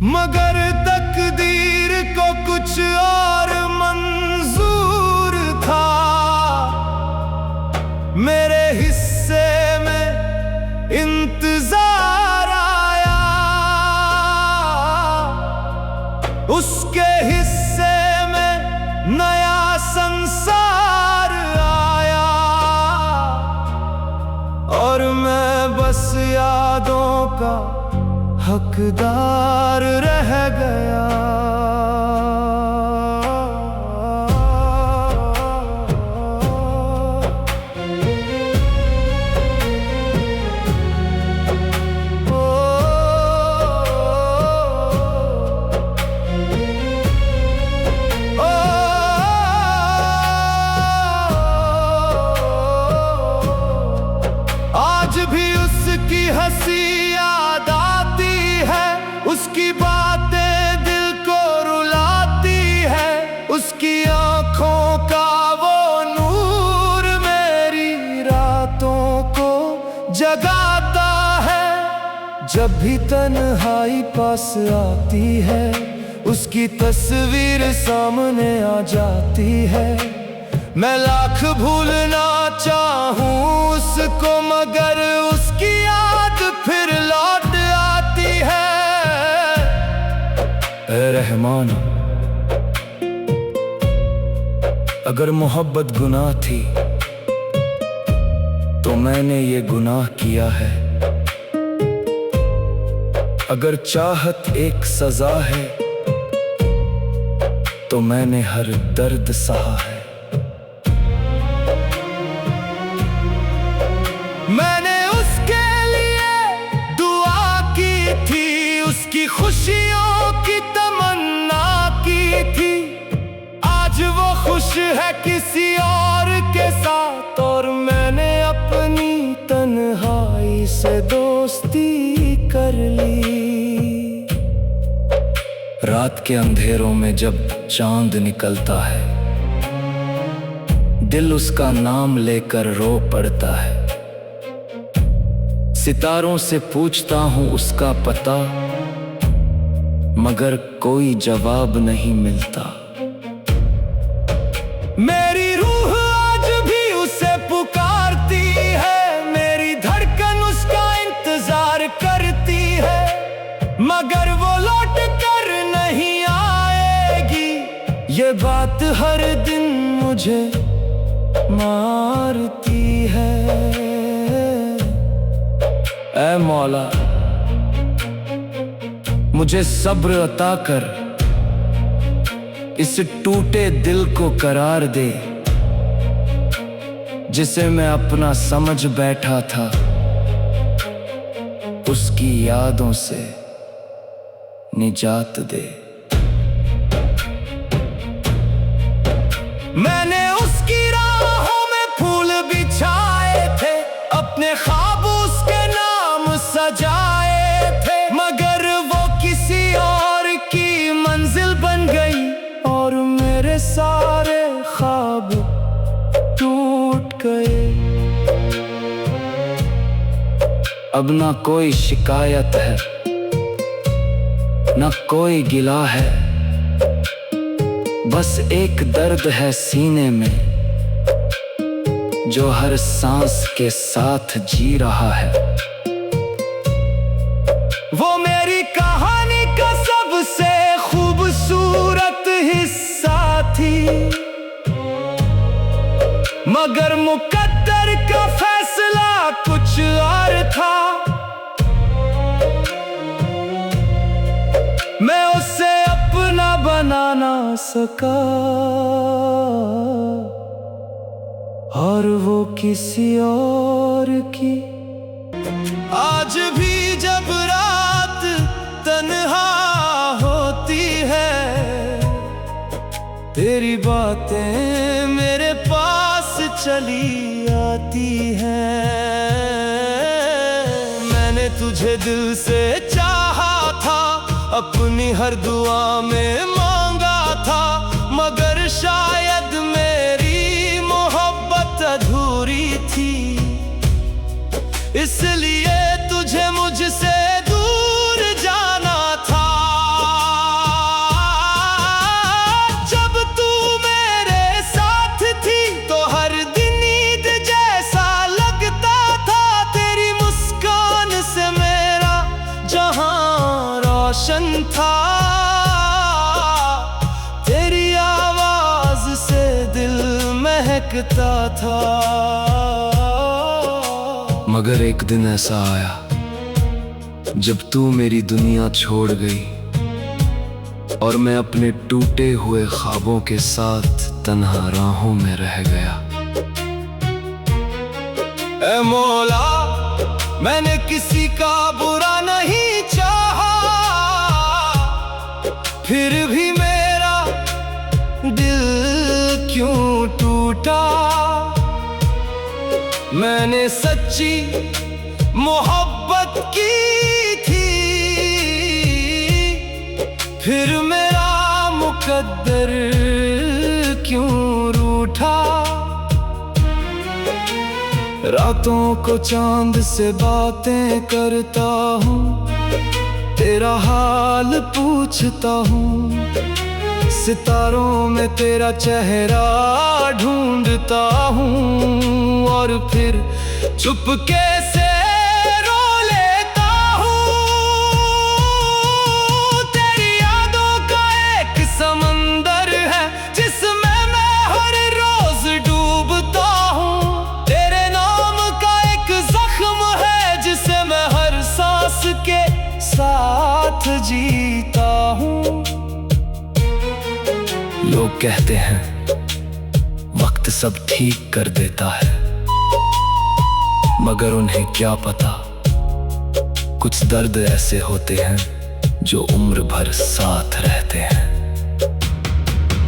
मगर तकदीर को कुछ और मंजूर था। मेरे हिस्से में इंतजार आया, उसके हिस्से में नया संसार आया, और मैं बस यादों का हकदार रह गया। आज भी उसकी हंसी याद आती है, उसकी बातें दिल को रुलाती है, उसकी आंखों का वो नूर मेरी रातों को जगाता है। जब भी तन्हाई पास आती है, उसकी तस्वीर सामने आ जाती है। मैं लाख भूलना चाहूं उसको, मगर उसकी याद फिर लौट आती है। ऐ रहमान, अगर मोहब्बत गुनाह थी तो मैंने ये गुनाह किया है। अगर चाहत एक सजा है तो मैंने हर दर्द सहा है। मैंने उसके लिए दुआ की थी, उसकी खुशियों की तमन्ना की थी। आज वो खुश है किसी और के साथ, और मैंने अपनी तन्हाई से दोस्ती कर ली। रात के अंधेरों में जब चांद निकलता है, दिल उसका नाम लेकर रो पड़ता है। सितारों से पूछता हूं उसका पता, मगर कोई जवाब नहीं मिलता। मेरी रूह आज भी उसे पुकारती है, मेरी धड़कन उसका इंतजार करती है, मगर वो लौट कर नहीं आएगी। ये बात हर दिन मुझे मारती है। ऐ मौला, मुझे सब्र अता कर, इस टूटे दिल को करार दे, जिसे मैं अपना समझ बैठा था। उसकी यादों से निजात दे। मैंने उसकी राहों में फूल बिछाए थे, अपने ख्वाब उसके नाम सजाए थे, मगर वो किसी और की मंजिल बन गई, और मेरे सारे ख्वाब टूट गए। अब ना कोई शिकायत है, ना कोई गिला है, बस एक दर्द है सीने में, जो हर सांस के साथ जी रहा है। वो मेरी कहानी का सबसे खूबसूरत हिस्सा थी, मगर मुकद्दर का फैसला कुछ और था। मैं उसे अपना बना ना सका, और वो किसी और की। आज भी जब रात तन्हा होती है, तेरी बातें मेरे पास चली आती हैं। मैंने तुझे दिल से चाहा था, अपनी हर दुआ में मांगा था, मगर शायद मेरी मोहब्बत अधूरी थी, इसलिए तुझे मुझसे दूर जाना था। रोशन था। तेरी आवाज से दिल महकता था। मगर एक दिन ऐसा आया जब तू मेरी दुनिया छोड़ गई और मैं अपने टूटे हुए ख्वाबों के साथ तन्हा राहों में रह गया। ऐ मौला, मैंने किसी का बुरा नहीं चाहा, फिर भी मेरा दिल क्यों टूटा। मैंने सच्ची मोहब्बत की थी, फिर मेरा मुकद्दर क्यों रूठा। रातों को चांद से बातें करता हूँ, तेरा हाल पूछता हूँ। सितारों में तेरा चेहरा ढूंढता हूँ और फिर चुपके से रो लेता हूँ। तेरी यादों का एक समंदर है जिसमें मैं हर रोज डूबता हूँ। तेरे नाम का एक जख्म है जिसे मैं हर सांस के साथ जीता हूँ। लोग कहते हैं वक्त सब ठीक कर देता है, मगर उन्हें क्या पता कुछ दर्द ऐसे होते हैं जो उम्र भर साथ रहते हैं।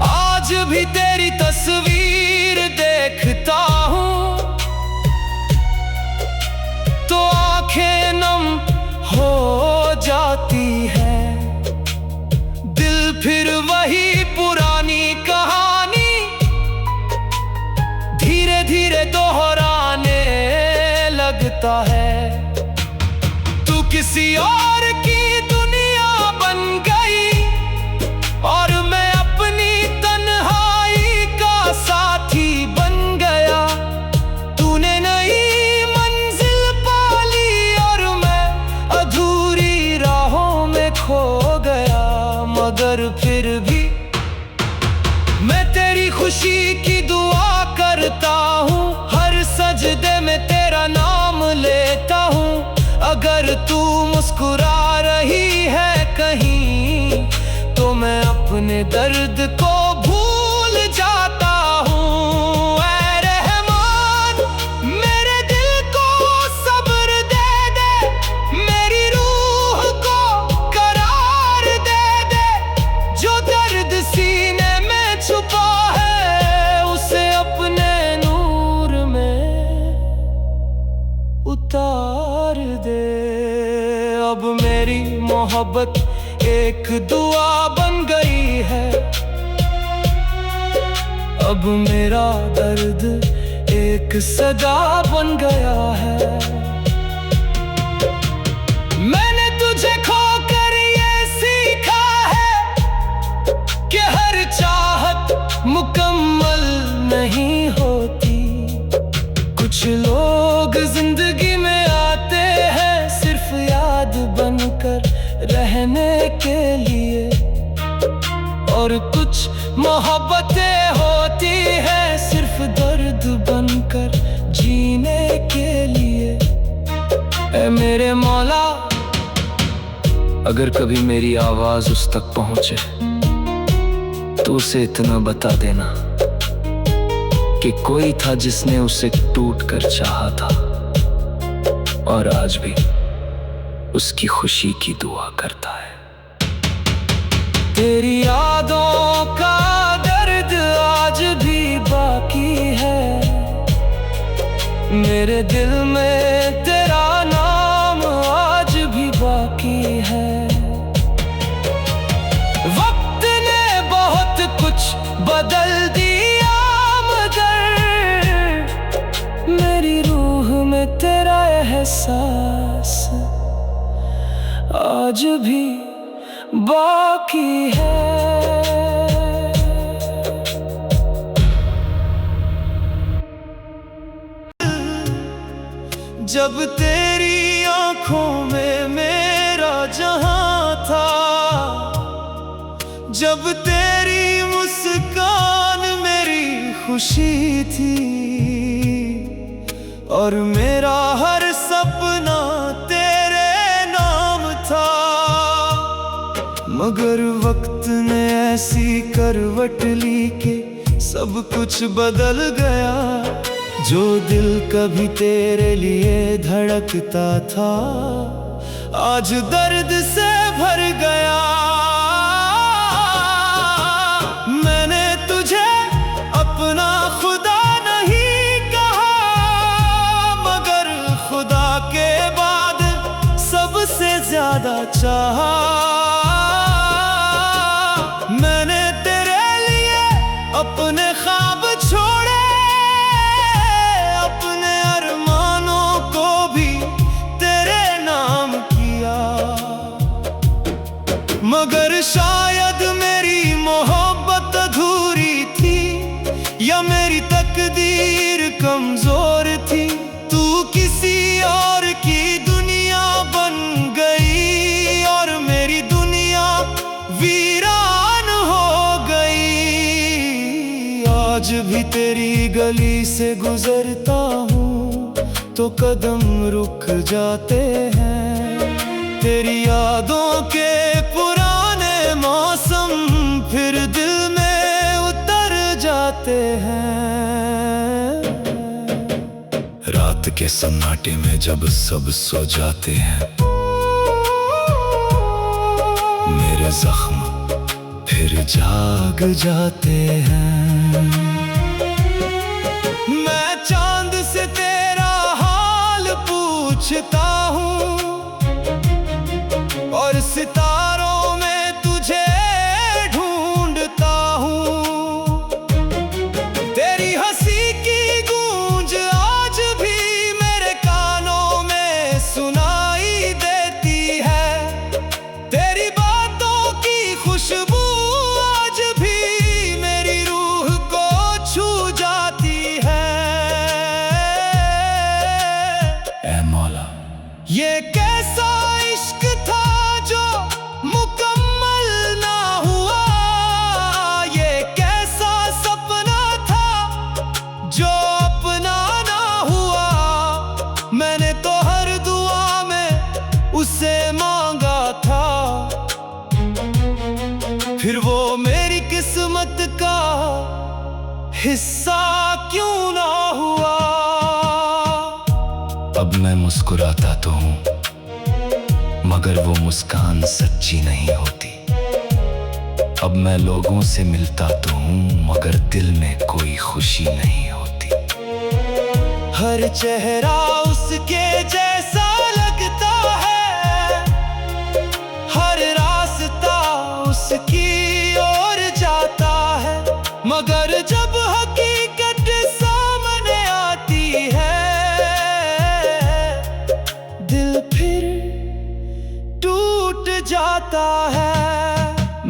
आज भी तेरी तस्वीर देखता हूँ तो आंखें नम हो जाती है। दिल फिर वही पुरानी कहानी धीरे धीरे दोहराने लगता है। तू किसी और की दुनिया बन गई और मैं अपनी तन्हाई का साथी बन गया। तूने नई मंजिल पाली और मैं अधूरी राहों में खो गया। मगर फिर भी मैं तेरी खुशी की दुआ करता हूँ, हर सजदे में तेरा नाम लेता हूँ। अगर तू मुस्कुरा रही है कहीं तो मैं अपने दर्द को भूल जाता हूँ। ऐ रहमान, मेरे दिल को सब्र दे दे, मेरी रूह को करार दे दे। जो दर्द सीने में छुपा है उसे अपने नूर में उतार दे। अब मेरी मोहब्बत एक दुआ बन गई है, अब मेरा दर्द एक सदा बन गया है। मैंने तुझे खोकर ये सीखा है कि हर चाहत मुकम्मल नहीं होती। कुछ लोग जिंदगी में आते हैं सिर्फ याद बनकर रहने के लिए, और कुछ मोहब्बतें होती हैं सिर्फ दर्द बनकर जीने के लिए। ऐ मेरे मौला, अगर कभी मेरी आवाज उस तक पहुंचे तो उसे इतना बता देना कि कोई था जिसने उसे टूट कर चाहा था और आज भी उसकी खुशी की दुआ करता है। तेरी यादों का दर्द आज भी बाकी है, मेरे दिल में तेरा नाम आज भी बाकी है। वक्त ने बहुत कुछ बदल दिया मगर मेरी रूह में तेरा एहसास आज भी बाकी है। जब तेरी आंखों में मेरा जहां था, जब तेरी मुस्कान मेरी खुशी थी और मेरा हर सपना तेरे नाम था। मगर वक्त ने ऐसी करवट ली कि सब कुछ बदल गया। जो दिल कभी तेरे लिए धड़कता था आज दर्द से भर गया। मैंने तुझे अपना खुदा नहीं कहा, मगर खुदा के बाद सबसे ज्यादा चाहा। मैंने तेरे लिए अपने ख्वाब छोड़े, अपने अरमानों को भी तेरे नाम किया। मगर शायद मेरी मोहब्बत अधूरी थी या मेरी तकदीर कमजोर थी। तू किसी और की दुनिया बन गई और मेरी दुनिया वीरान हो गई। आज भी तेरी गली से गुजरता हूँ तो कदम रुक जाते हैं। तेरी यादों के पुराने मौसम फिर दिल में उतर जाते हैं। रात के सन्नाटे में जब सब सो जाते हैं, मेरे जख्म फिर जाग जाते हैं। मैं चांद से तेरा हाल पूछता हूँ और सितारों में तुझे ढूंढता हूँ। तेरी हंसी की गूंज आज भी मेरे कानों में सुनाई देती है। तेरी बातों की खुशबू आज भी मेरी रूह को छू जाती है। ऐ मौला, ये कैसा इश्क था जो मुकम्मल ना हुआ। ये कैसा सपना था जो अपना ना हुआ। मैंने तो हर दुआ में उसे मांगा था, फिर वो मेरी किस्मत का हिस्सा क्यों ना हुआ। अब मैं मुस्कुराता तो हूँ मगर वो मुस्कान सच्ची नहीं होती। अब मैं लोगों से मिलता तो हूँ मगर दिल में कोई खुशी नहीं होती। हर चेहरा उसके जैसा लगता है, हर रास्ता उसकी ओर जाता है। मगर जब हकीकत सामने आती है दिल फिर टूट जाता है।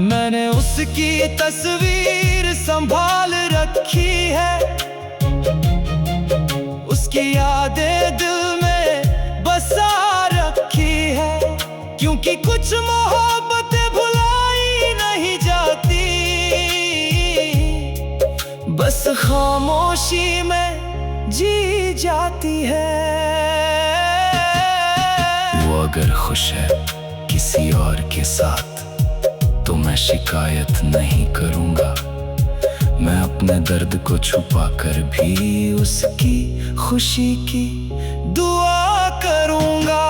मैंने उसकी तस्वीर संभाल रखी है, उसकी यादें दिल में बसा रखी है। क्योंकि कुछ मोहब्बतें भुलाई नहीं जाती, बस खामोशी में जी जाती है। वो अगर खुश है किसी और के साथ तो मैं शिकायत नहीं करूंगा। मैं अपने दर्द को छुपा कर भी उसकी खुशी की दुआ करूंगा।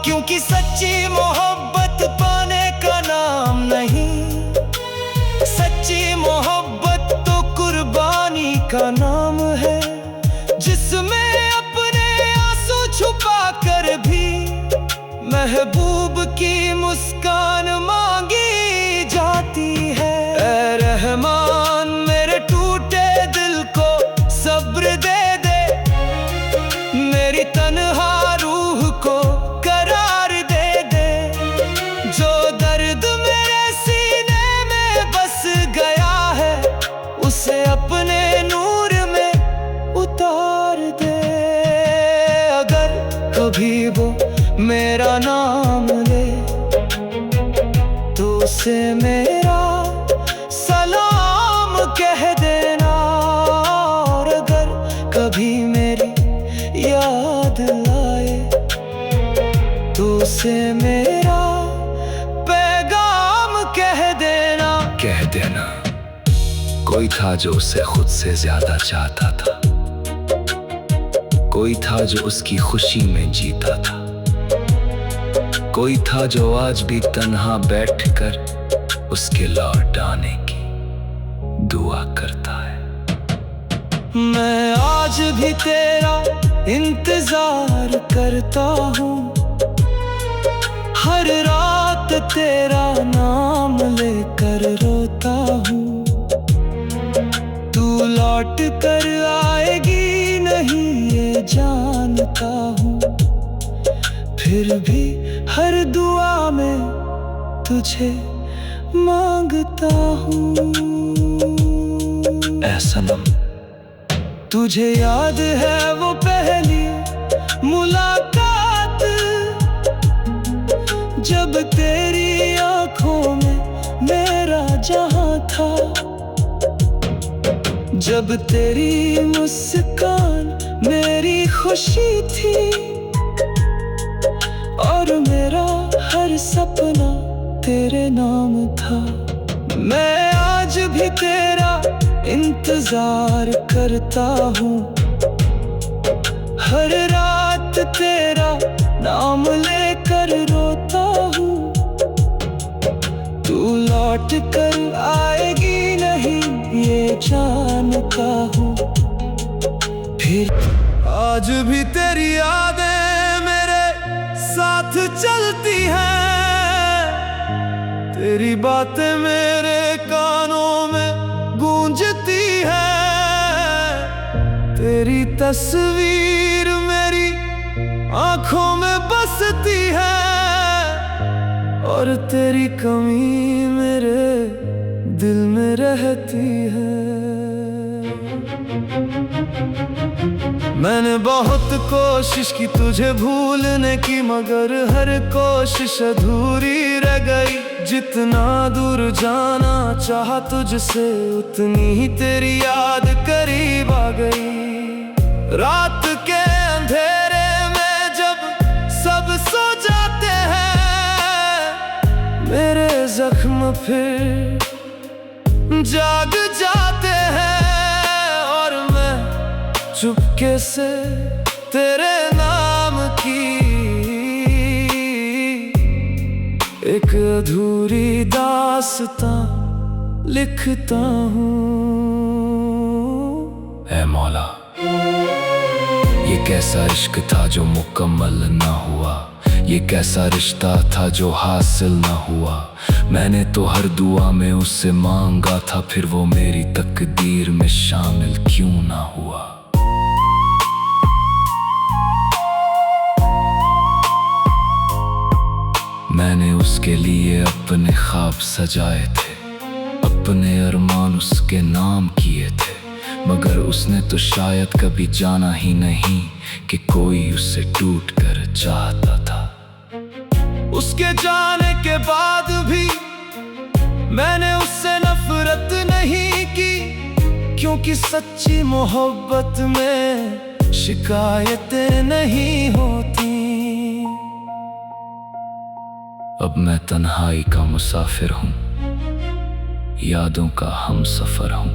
क्योंकि सच्ची मोहब्बत पाने का नाम नहीं, सच्ची मोहब्बत तो कुर्बानी का नाम है। जिसमें अपने आंसू छुपा कर भी महबूब की मुस्कान मांगी जाती है। ऐ रहमान मेरे टूटे दिल को सब्र दे दे, मेरी तन्हा रूह को करार दे दे। जो दर्द मेरे सीने में बस गया है उसे अपने नूर में उतार दे। अगर कभी वो मेरा नाम ले तो उसे मेरा देना। कोई था जो उसे खुद से ज्यादा चाहता था, कोई था जो उसकी खुशी में जीता था, कोई था जो आज भी तन्हा बैठकर उसके लौट आने की दुआ करता है। मैं आज भी तेरा इंतजार करता हूँ, हर रात तेरा नाम लेकर रोता हूँ। तू लौट कर आएगी नहीं ये जानता हूँ, फिर भी हर दुआ में तुझे मांगता हूँ। ऐ सनम, तुझे याद है वो पहली मुलाकात, जब तेरी आंखों में मेरा जहां था, जब तेरी मुस्कान मेरी खुशी थी, और मेरा हर सपना तेरे नाम था। मैं आज भी तेरा इंतजार करता हूँ, हर रात तेरा नाम लेकर रोता हूँ। तू लौट कर आएगी नहीं ये जानता हूँ, फिर आज भी तेरी यादें मेरे साथ चलती हैं, तेरी बातें मेरे कानों में गूंजती है, तेरी तस्वीर मेरी आंखों में बसती है, और तेरी कमी मेरे दिल में रहती है। मैंने बहुत कोशिश की तुझे भूलने की, मगर हर कोशिश अधूरी रह गई। जितना दूर जाना चाहा तुझसे, उतनी ही तेरी याद करीब आ गई। रात के अंधेरे में जब सब सो जाते हैं, मेरे जख्म फिर जाग जाते हैं, और मैं चुपके से तेरे नाम की एक अधूरी दास्तां लिखता हूँ। ऐ मौला, ये कैसा इश्क था जो मुकम्मल ना हुआ, ये कैसा रिश्ता था जो हासिल ना हुआ। मैंने तो हर दुआ में उससे मांगा था, फिर वो मेरी तकदीर में शामिल क्यों ना हुआ। मैंने उसके लिए अपने ख्वाब सजाए थे, अपने अरमान उसके नाम किए थे, मगर उसने तो शायद कभी जाना ही नहीं कि कोई उससे टूट कर चाहता था। उसके जाने के बाद भी मैंने उससे नफरत नहीं की, क्योंकि सच्ची मोहब्बत में शिकायतें नहीं होती। अब मैं तन्हाई का मुसाफिर हूँ, यादों का हम सफर हूँ।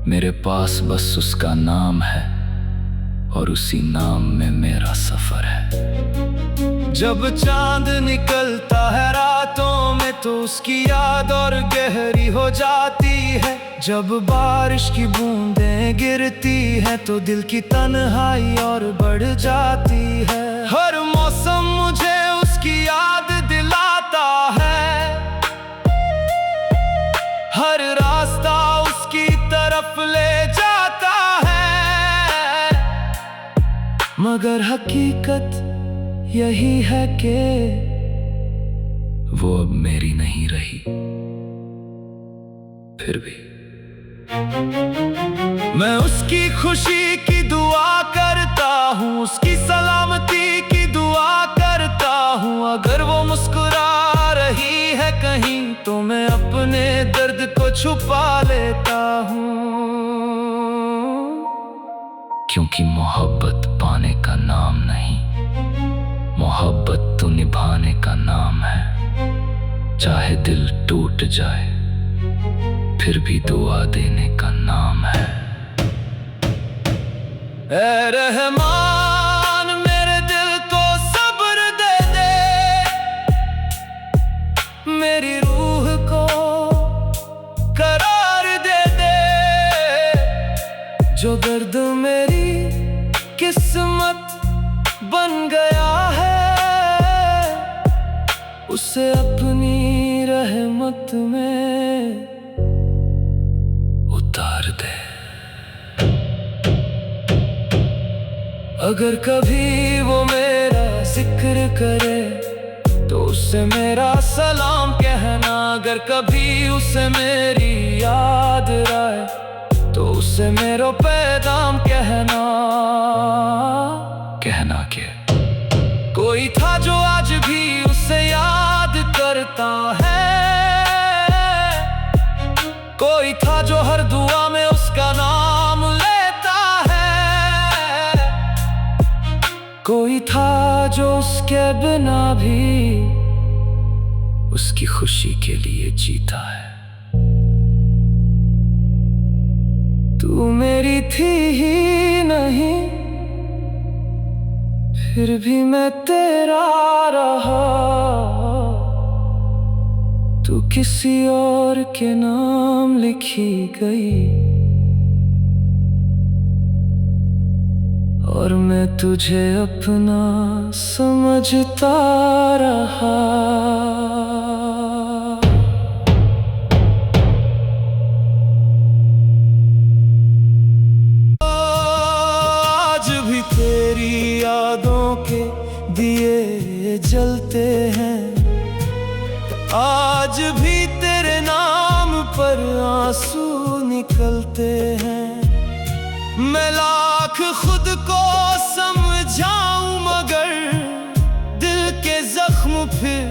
मेरे पास बस उसका नाम है, और उसी नाम में मेरा सफर है। जब चांद निकलता है रातों में, तो उसकी याद और गहरी हो जाती है। जब बारिश की बूंदें गिरती हैं, तो दिल की तन्हाई और बढ़ जाती है। हर मौसम मुझे उसकी याद दिलाता है, हर रास्ता उसकी तरफ ले जाता है, मगर हकीकत यही है कि वो अब मेरी नहीं रही। फिर भी मैं उसकी खुशी की दुआ करता हूँ, उसकी सलामती की दुआ करता हूँ। अगर वो मुस्कुरा रही है कहीं, तो मैं अपने दर्द को छुपा लेता हूँ। क्योंकि मोहब्बत पाने का नाम नहीं, मोहब्बत तो निभाने का नाम है। चाहे दिल टूट जाए, फिर भी दुआ देने का नाम है। ऐ रहमान मेरे दिल को सब्र दे दे, मेरी रूह को करार दे दे। जो दर्द मेरी किस्मत बन गया है, उसे अपनी रहमत में उतार दे। अगर कभी वो मेरा जिक्र करे, तो उसे मेरा सलाम कहना। अगर कभी उसे मेरी याद आए, तो उसे मेरा पैगाम कहना। कहना के कोई था जो आज भी उसे याद करता है, कोई था जो हर दुआ में उसका नाम लेता है, कोई था जो उसके बिना भी उसकी खुशी के लिए जीता है। तू मेरी थी ही नहीं, फिर भी मैं तेरा रहा। तू किसी और के नाम लिखी गई, और मैं तुझे अपना समझता रहा। आज भी तेरी यादों के दिए जलते हैं, आज भी तेरे नाम पर आंसू निकलते हैं। मैं लाख खुद को समझाऊं, मगर दिल के जख्म फिर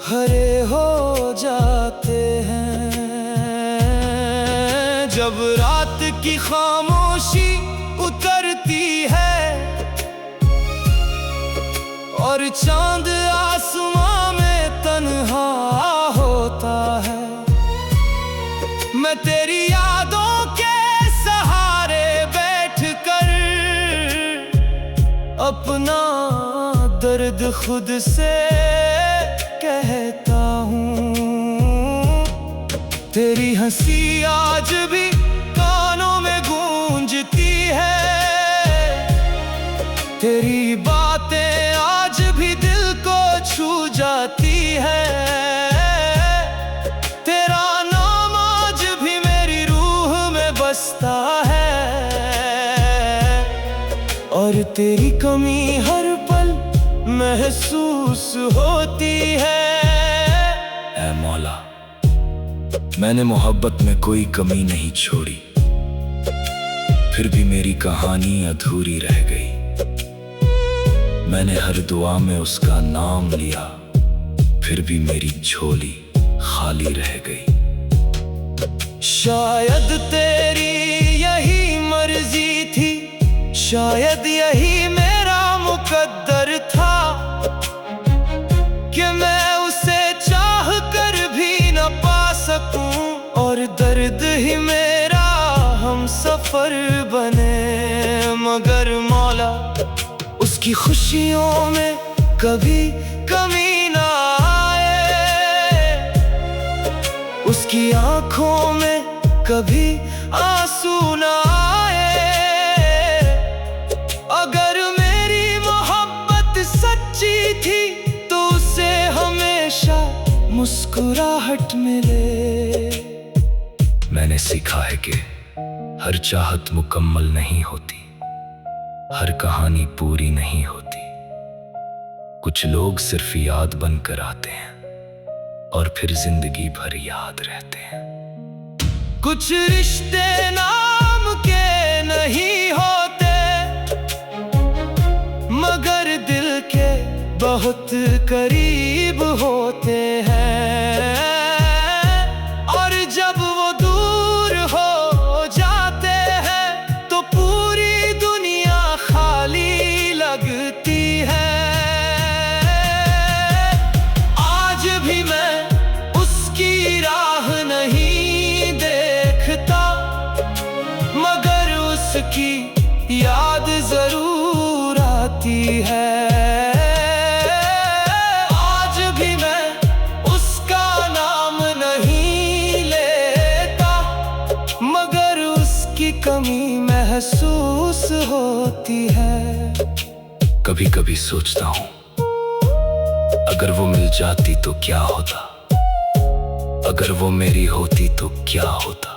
हरे हो जाते हैं। जब रात की खामोशी उतरती है और चांद आसमां में तन्हा होता है, मैं तेरी यादों के सहारे बैठकर अपना दर्द खुद से कहता हूँ। तेरी हंसी आज भी कानों में गूंजती है, तेरी बातें आज भी दिल को छू जाती है। तेरा नाम आज भी मेरी रूह में बसता है, और तेरी कमी हर पल महसूस होती है। ऐ मौला, मैंने मोहब्बत में कोई कमी नहीं छोड़ी, फिर भी मेरी कहानी अधूरी रह गई। मैंने हर दुआ में उसका नाम लिया, फिर भी मेरी झोली खाली रह गई। शायद तेरी यही मर्जी थी, शायद यही मेरा मुकद्दर था, कि मैं उसे चाह कर भी न पा सकूं, और दर्द ही मेरा हम सफर बने। मगर मौला, उसकी खुशियों में कभी कमी ना आए, उसकी आंखों में कभी आंसू ना आए। अगर मेरी मोहब्बत सच्ची थी, तो उसे हमेशा मुस्कुराहट मिले। मैंने सीखा है कि हर चाहत मुकम्मल नहीं होती, हर कहानी पूरी नहीं होती। कुछ लोग सिर्फ याद बनकर आते हैं, और फिर जिंदगी भर याद रहते हैं। कुछ रिश्ते नाम के नहीं होते, मगर दिल के बहुत करीब होते हैं। और जब वो दूर हो जाते हैं, तो पूरी दुनिया खाली लगती है। आज भी मैं होती है। कभी कभी सोचता हूँ अगर वो मिल जाती तो क्या होता, अगर वो मेरी होती तो क्या होता।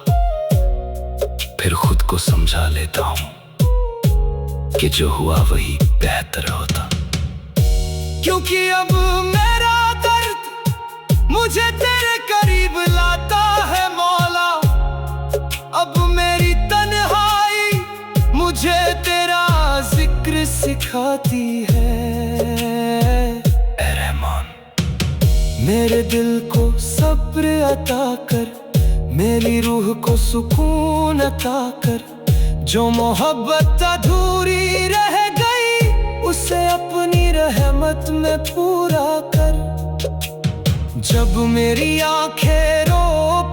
फिर खुद को समझा लेता हूँ कि जो हुआ वही बेहतर होता। क्योंकि अब मेरा दर्द मुझे तेरे करीब लाता है मौला। अब मेरी तन्हाई मुझे तेरा जिक्र सिखाती है। ऐ रहमान, मेरे दिल को सब्र अता कर, मेरी रूह को सुकून अता कर। जो मोहब्बत अधूरी रह गई उसे अपनी रहमत में पूरा कर। जब मेरी आंखें रो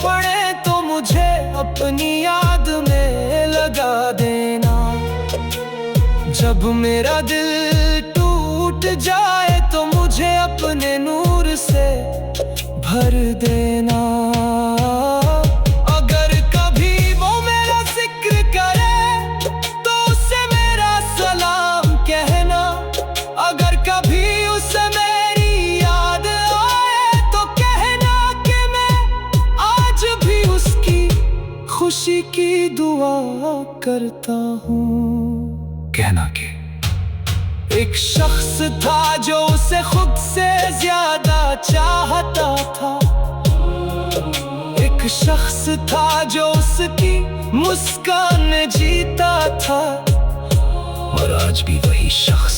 पड़े तो मुझे अपनी याद में लगा देना। जब मेरा दिल टूट जाए तो मुझे अपने नूर से भर देना। अगर कभी वो मेरा जिक्र करे तो उससे मेरा सलाम कहना। अगर कभी उसे मेरी याद आए तो कहना कि मैं आज भी उसकी खुशी की दुआ करता हूँ। कहना कि एक शख्स था जो उसे खुद से ज्यादा चाहता था। एक शख्स था जो उसकी मुस्कान में जीता था। और आज भी वही शख्स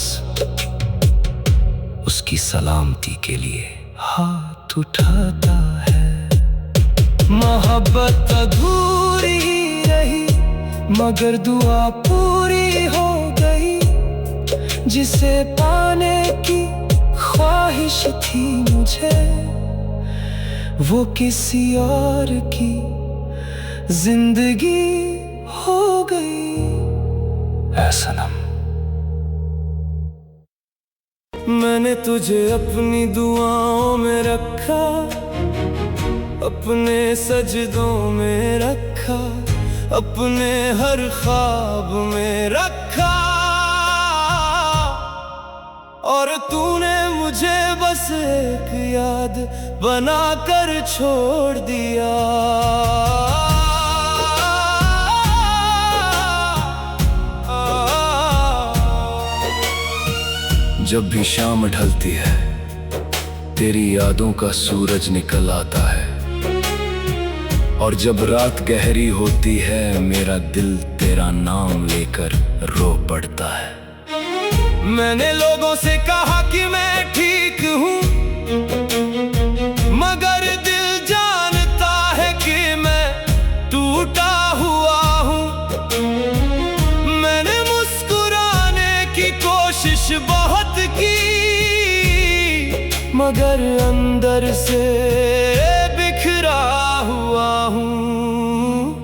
उसकी सलामती के लिए हाथ उठाता है। मोहब्बत अधूरी रही मगर दुआ पूरी हो गई। जिसे पाने की ख्वाहिश थी मुझे वो किसी और की जिंदगी हो गई। ऐ सनम, मैंने तुझे अपनी दुआओं में रखा, अपने सजदों में रखा, अपने हर ख्वाब में रखा। और तूने मुझे बस एक याद बनाकर छोड़ दिया। जब भी शाम ढलती है तेरी यादों का सूरज निकल आता है। और जब रात गहरी होती है मेरा दिल तेरा नाम लेकर रो पड़ता है। मैंने लोगों से कहा कि मैं ठीक हूँ मगर दिल जानता है कि मैं टूटा हुआ हूँ। मैंने मुस्कुराने की कोशिश बहुत की मगर अंदर से बिखरा हुआ हूँ।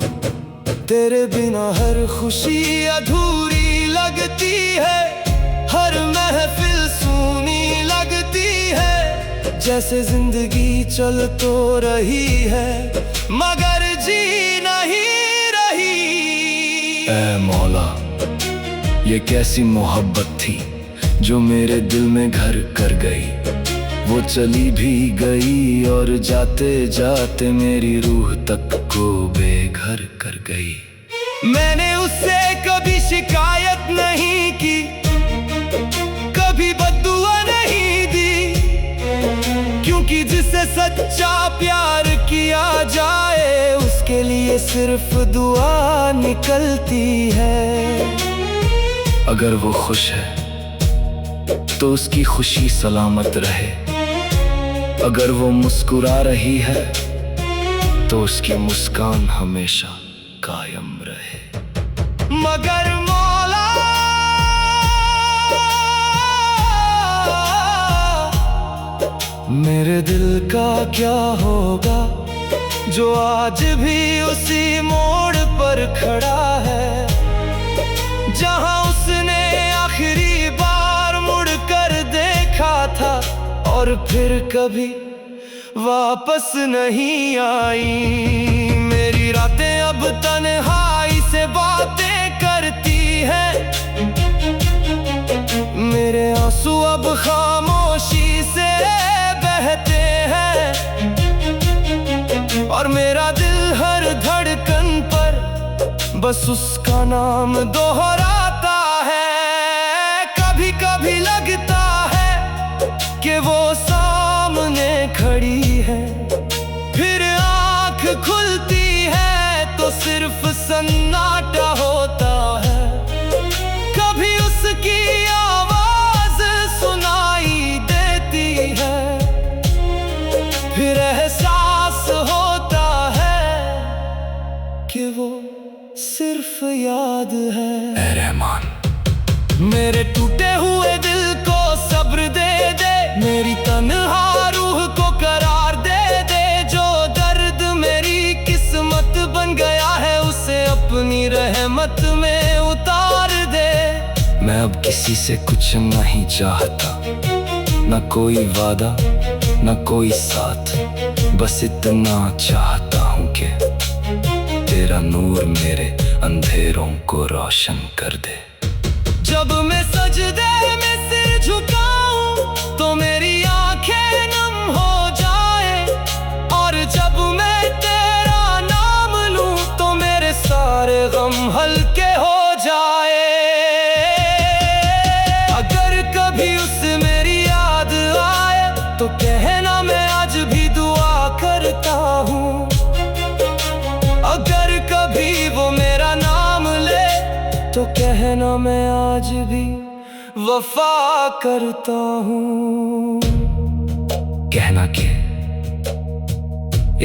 तेरे बिना हर खुशी अधूरी लगती है, हर महफिल सूनी लगती है। जैसे जिंदगी चल तो रही है मगर जी नहीं रही। ऐ मौला, ये कैसी मोहब्बत थी जो मेरे दिल में घर कर गई। वो चली भी गई और जाते जाते मेरी रूह तक को बेघर कर गई। मैंने उससे कभी शिकायत नहीं की, कभी बद्दुआ नहीं दी। क्योंकि जिसे सच्चा प्यार किया जाए उसके लिए सिर्फ दुआ निकलती है। अगर वो खुश है तो उसकी खुशी सलामत रहे। अगर वो मुस्कुरा रही है तो उसकी मुस्कान हमेशा कायम रहे। मगर मौला मेरे दिल का क्या होगा जो आज भी उसी मोड़ पर खड़ा है जहां उसने आखिरी बार मुड़कर देखा था और फिर कभी वापस नहीं आई। मेरी रातें अब तन्हाई से बातें करती हैं खामोशी से बहते हैं और मेरा दिल हर धड़कन पर बस उसका नाम दोहराता है। कभी कभी लगता है कि वो सामने खड़ी है, फिर आँख खुलती है तो सिर्फ सन्नाटा होता है। कभी उसकी आवाज सुनाई देती है, फिर एहसास होता है कि वो सिर्फ याद है। ऐ रहमान, मेरे टूटे हुए दिल को सब्र दे दे, मेरी तन्हा रूह को करार दे दे। जो दर्द मेरी किस्मत बन गया है उसे अपनी रहमत में उतार दे। मैं अब किसी से कुछ नहीं चाहता, न कोई वादा न कोई साथ, बस इतना चाहता हूँ कि तेरा नूर मेरे अंधेरों को रोशन कर दे। जब मैं सजदे में सिर झुकाऊं तो मेरी आंखें नम हो जाए, और जब मैं तेरा नाम लूं तो मेरे सारे गम हल्के हो जाए। अगर कभी उसे मेरी याद आए तो कहना मैं आज भी दुआ करता हूँ। अगर कभी वो मेरा नाम ले तो कहना मैं आज भी वफा करता हूँ। कहना कि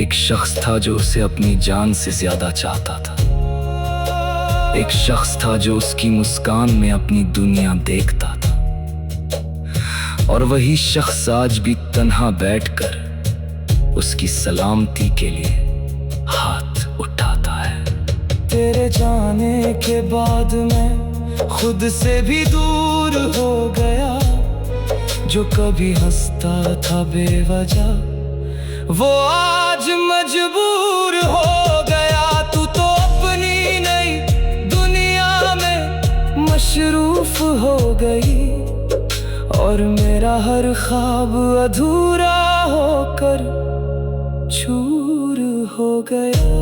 एक शख्स था जो उसे अपनी जान से ज्यादा चाहता था, एक शख्स था जो उसकी मुस्कान में अपनी दुनिया देखता था, और वही शख्स आज भी तन्हा बैठकर उसकी सलामती के लिए हाथ उठाता है। तेरे जाने के बाद मैं खुद से भी दूर हो गया, जो कभी हंसता था बेवजह वो आज मजबूर हो गया। तू तो अपनी नई दुनिया में मशरूफ हो गई, और मेरा हर ख्वाब अधूरा होकर चूर हो गया।